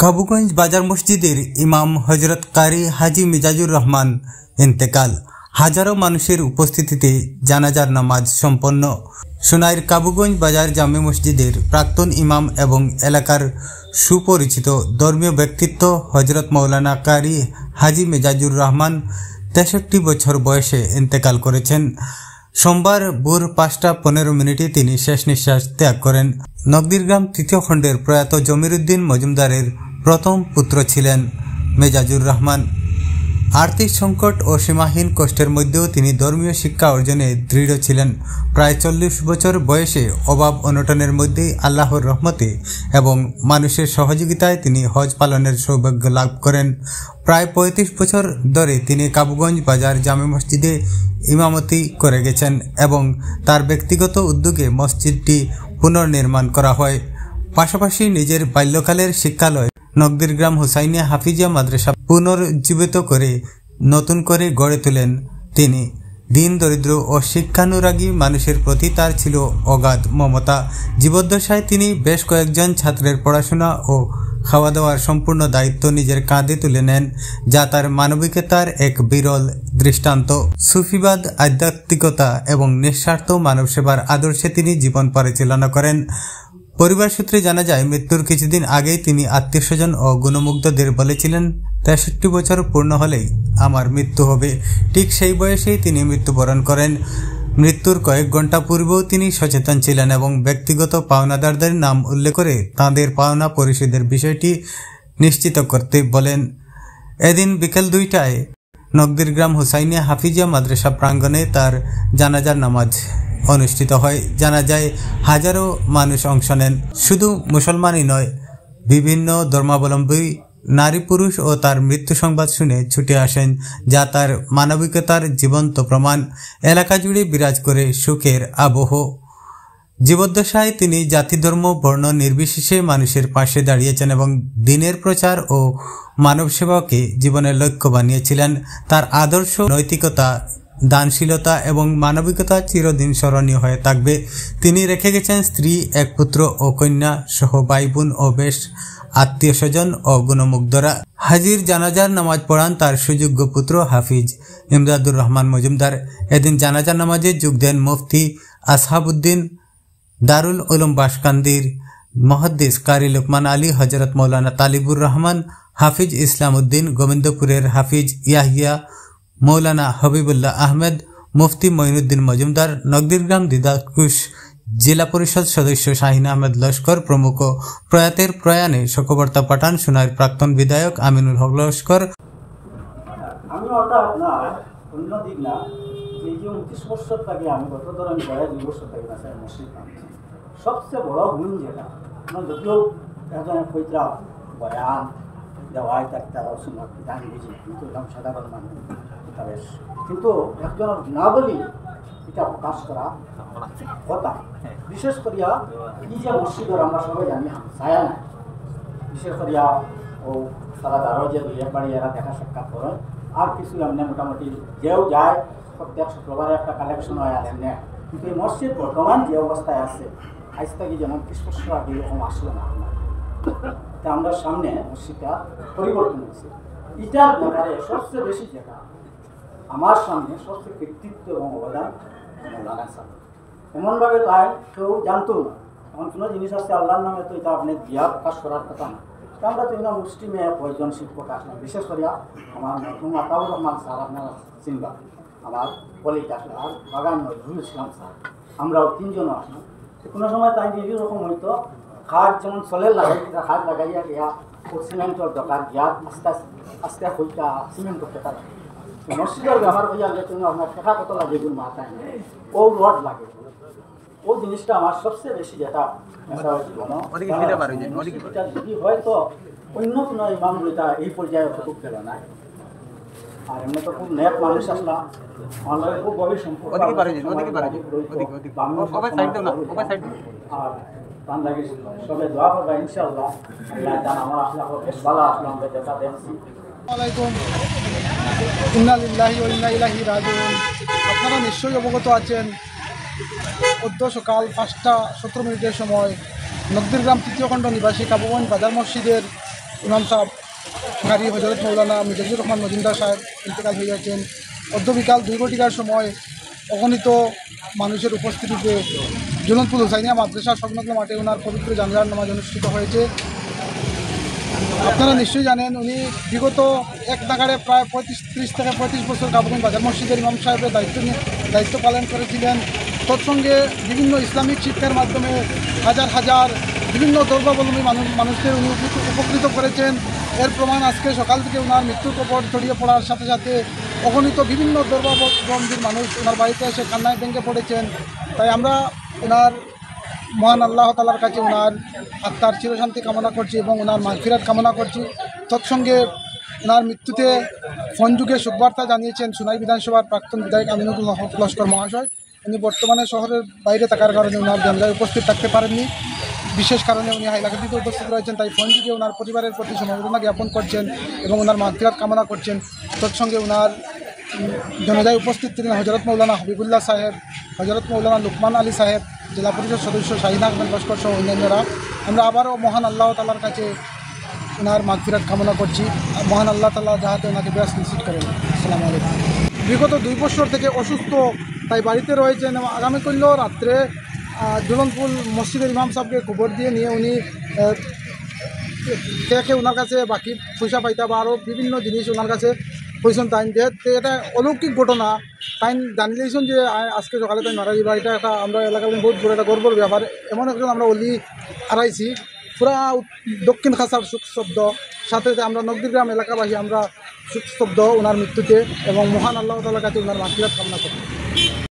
কাবুগঞ্জ বাজার মসজিদের ইমাম হজরত কারি হাজি মিজাজুর রহমান ইন্তেকাল। হাজারো মানুষের উপস্থিতিতে জানাজার নামাজ সম্পন্ন। সোনাইর কাবুগঞ্জ বাজার জামে মসজিদের প্রাক্তন ইমাম এবং এলাকার সুপরিচিত ধর্মীয় ব্যক্তিত্ব হজরত মৌলানা কারি হাজি মিজাজুর রহমান 63 বছর বয়সে ইন্তেকাল করেছেন। সোমবার ভোর 5:15 তিনি শেষ নিঃশ্বাস ত্যাগ করেন। নগদিরগ্রাম তৃতীয় খণ্ডের প্রয়াত জমিরুদ্দিন মজুমদারের প্রথম পুত্র ছিলেন মেজাজুর রহমান। আর্থিক সংকট ও সীমাহীন কষ্টের মধ্যেও তিনি ধর্মীয় শিক্ষা অর্জনে দৃঢ় ছিলেন। প্রায় 40 বছর বয়সে অভাব অনটনের মধ্যেই আল্লাহর রহমতে এবং মানুষের সহযোগিতায় তিনি হজ পালনের সৌভাগ্য লাভ করেন। প্রায় 35 বছর ধরে তিনি কাবুগঞ্জ বাজার জামে মসজিদে ইমামতি করে গেছেন এবং তার ব্যক্তিগত উদ্যোগে মসজিদটি পুনর্নির্মাণ করা হয়। পাশাপাশি নিজের বাল্যকালের শিক্ষালয় নগদিরগ্রাম হুসাইনিয়া হাফিজিয়া মাদ্রাসা পুনরুজ্জীবিত করে নতুন করে গড়ে তোলেন তিনি। দিন দরিদ্র ও শিক্ষানুরাগী মানুষের প্রতি তার ছিল অগাধ মমতা। জীবদ্দশায় তিনি বেশ কয়েকজন ছাত্রের পড়াশোনা ও খাওয়া দাওয়ার সম্পূর্ণ দায়িত্ব নিজের কাঁধে তুলে নেন, যা তার মানবিকতার এক বিরল দৃষ্টান্ত। সুফিবাদ, আধ্যাত্মিকতা এবং নিঃস্বার্থ মানব সেবার আদর্শে তিনি জীবন পরিচালনা করেন। পরিবার সূত্রে জানা যায়, মৃত্যুর কিছুদিন আগেই তিনি আত্মীয়স্বজন ও গুণমুগ্ধদের বলেছিলেন, 63 বছর পূর্ণ হলেই আমার মৃত্যু হবে। ঠিক সেই বয়সেই তিনি মৃত্যুবরণ করেন। মৃত্যুর কয়েক ঘন্টা পূর্বেও তিনি সচেতন ছিলেন এবং ব্যক্তিগত পাওনাদারদের নাম উল্লেখ করে তাঁদের পাওনা পরিশোধের বিষয়টি নিশ্চিত করতে বলেন। এদিন বিকেল 2টায় নগদিরগ্রাম হুসাইনিয়া হাফিজিয়া মাদ্রাসা প্রাঙ্গণে তার জানাজার নামাজ অনুষ্ঠিত হয়। জানাজায় হাজারো মানুষ অংশ নেন। শুধু মুসলমানই নয়, বিভিন্ন ধর্মাবলম্বী নারী পুরুষ ও তার মৃত্যু সংবাদ শুনে ছুটে আসেন, যা তার মানবিকতার জীবন্ত প্রমাণ। এলাকা জুড়ে বিরাজ করে শোকের আবহ। জীবদ্দশায় তিনি জাতি ধর্ম বর্ণ নির্বিশেষে মানুষের পাশে দাঁড়িয়েছেন এবং দিনের প্রচার ও মানব সেবাকে জীবনের লক্ষ্য বানিয়েছিলেন। তার আদর্শ, নৈতিকতা, দানশীলতা এবং মানবিকতা চিরদিন স্মরণীয় হয়ে থাকবে। তিনি রেখে গেছেন স্ত্রী, এক পুত্র ও কন্যা সহ ভাই বোন ও বেশ আত্মীয় স্বজন ও গুণমুগ্ধরা। হাজির জানাজার নামাজ পড়ান তার সুযোগ্য পুত্র হাফিজ ইমদাদুর রহমান মজুমদার। এদিন জানাজার নামাজে যোগ দেন মুফতি আসহাবউদ্দিন, দারুল উলুম বাসকান্দির মুহাদ্দিস কারি লুকমান আলী, হযরত মৌলানা তালিবুর রহমান, হাফিজ ইসলাম উদ্দিন, গোবিন্দপুরের হাফিজ ইয়াহিয়া, মৌলানা হবিবুল্লাহ আহমেদ, মুফতি মঈনুদ্দিন মজুমদার, নগদিরগ্রাম দিদাকুশ জেলা পরিষদ সদস্য শাহিন আহমেদ লস্কর প্রমুখ। প্রয়াতের প্রয়াণে শোকবার্তা পাঠান সোনাইর প্রাক্তন বিধায়ক আমিনুল হক লস্কর। আমি হঠাৎ না অন্য দিক না, এই যে 29 বছর থেকে আমি গত ধরেন 2 বছর থেকে না স্যার মসজিদ বানাচ্ছি। সবচেয়ে বড় গুণ যেটা, যদিও একজনের পৈতরা বয়ান দেওয়ায় তার অসম্ভব জানি বুঝি, কিন্তু এরকম সাধারণ মানুষ কিন্তু একজনের না বলি এটা প্রকাশ করা কথা। বিশেষ করিয়া এই যে মসজিদের আমরা সবাই জানি ছায়া নাই, বিশেষ করিয়া ও তারা আরও যে 2 একবারই এরা দেখা সাক্ষাৎ করে, আর কিছু এমনি মোটামুটি যেও যায় প্রত্যেক শুক্রবারে একটা কালেকশন হয় আর এমনি। কিন্তু এই মসজিদ বর্তমান যে অবস্থায় আছে, আজ থেকে যেমন 30 বছর আগে এরকম আসলো না। তা আমরা সামনে মসজিদটা পরিবর্তন হয়েছে। এটার ব্যাপারে সবচেয়ে বেশি যেটা আমার সামনে সবচেয়ে কৃতিত্ব এবং অবদান মৌলানা সাহেব। এমনভাবে তাই কেউ জানতো না, এমন কোনো জিনিস আছে আল্লাহর নামে তো এটা আপনি দিয়া প্রকাশ করার কথা না। তো আমরা তো এখানে মুসলিমে কয়েকজন শিক্ষক আসলাম, বিশেষ করে আমার মরহুম আতাউর রহমান স্যার, আপনারা চিনবা, আমার কলিগ আসলো, আর বাগান নজরুল ইসলাম স্যার, আমরাও 3 জন আসলাম। কোনো সময় তাই এই রকম হয়তো খাট যেমন চলে লাগে, খাট লাগাইয়া গিয়া ও সিমেন্টের দরকার গিয়া আস্তে আস্তে হইতা সিমেন্ট করতে পারে। মসজিদের ব্যবহার হইয়া গেলে তুমি আপনার টেকা কত লাগে এগুলো মাথায় ও রড লাগে। ও জিনিসটা আমার সবচেয়ে বেশি যেটা যদি হয়তো অন্য কোনো ইমামগুলিটা এই পর্যায়ে খুব পেল না। আর এমনি তো খুব নেক মানুষ আসলাম, আমার খুব গভীর সম্পর্ক। আর তার লাগে সবাই দোয়া করবা ইনশাআল্লাহ। আমার আসলে বেশ ভালো আসলাম, যেটা দেখছি। ইন্না লিল্লাহি ওয়া ইন্না ইলাইহি রাজিউন। আপনারা নিশ্চয়ই অবগত আছেন, সকাল 5:17 সময় নগদিরগ্রাম তৃতীয় খণ্ড নিবাসী কাবুগঞ্জ বাজার মসজিদের ইমাম সাহেব কারি হজরত মৌলানা মিজাজুর রহমান মজুমদার সাহেব ইন্তেকাল হয়ে যাচ্ছেন। অর্ধ বিকাল 2 ঘটিকার সময় অগণিত মানুষের উপস্থিতিতে জুলনপুর হুসাইনিয়া মাদ্রাসা সংলগ্ন মাঠে ওনার পবিত্র জানাজার নামাজ অনুষ্ঠিত হয়েছে। আপনারা নিশ্চয়ই জানেন উনি বিগত এক নাগাড়ে প্রায় 30 থেকে 35 বছর কাবুগঞ্জ বাজার মসজিদের ইমাম সাহেবের দায়িত্ব পালন করেছিলেন। তৎসঙ্গে বিভিন্ন ইসলামিক শিক্ষার মাধ্যমে হাজার হাজার বিভিন্ন ধর্মাবলম্বী মানুষদের উনি উপকৃত করেছেন। এর প্রমাণ আজকে সকাল থেকে ওনার মৃত্যুর খবর ছড়িয়ে পড়ার সাথে সাথে অগণিত বিভিন্ন ধর্মাবলম্বীর মানুষ ওনার বাড়িতে এসে কান্নায় ভেঙে পড়েছেন। তাই আমরা ওনার মহান আল্লাহ তাআলার কাছে ওনার আত্মার চিরশান্তি কামনা করছি এবং ওনার মাগফিরাত কামনা করছি। তৎসঙ্গে ওনার মৃত্যুতে ফোন যুগে শোকবার্তা জানিয়েছেন সোনাই বিধানসভার প্রাক্তন বিধায়ক আমিনুল হক লস্কর মহাশয়। উনি বর্তমানে শহরের বাইরে থাকার কারণে ওনার জানাজায় উপস্থিত থাকতে পারেননি। বিশেষ কারণে উনি হাইলাকান্দিতে উপস্থিত রয়েছেন। তাই ফোন যুগে ওনার পরিবারের প্রতি সমবেদনা জ্ঞাপন করছেন এবং ওনার মাগফিরাত কামনা করছেন। তৎসঙ্গে ওনার জানাজায় উপস্থিত ছিলেন হজরত মৌলানা হাবিবুল্লাহ সাহেব, হজরত মৌলানা লুকমান আলী সাহেব, জেলা পরিষদ সদস্য শাহিন আহমেদ লস্কর সহ অন্যান্যরা। আমরা আবারও মহান আল্লাহ তাআলার কাছে ওনার মাগফিরাত কামনা করছি। মহান আল্লাহ তাআলা যাহাতে ওনাকে বেশ নিশ্চিত করেন। আসসালামু আলাইকুম। বিগত 2 বছর থেকে অসুস্থ, তাই বাড়িতে রয়েছেন। আগামী করল রাত্রে জুলনপুর মসজিদের ইমাম সাহেবকে খবর দিয়ে নিয়ে উনি কে ওনার কাছে বাকি পয়সা পাইতা বা আরও বিভিন্ন জিনিস ওনার কাছে পয়সন তাইন যে এটা অলৌকিক ঘটনা। তাই জানিয়েছেন যে আজকে সকালে তাই মারা যাবা। এটা একটা আমরা এলাকার বহুত বড় একটা গর্বর ব্যাপার। এমন একজন আমরা অলি হারাইছি, পুরা দক্ষিণ খাসার শোকস্তব্ধ, সাথে আমরা নগদীগ্রাম এলাকাবাসী আমরা শোকস্তব্ধ ওনার মৃত্যুতে এবং মহান আল্লাহ তাআলার কাছে ওনার মাগফিরাত কামনা করি।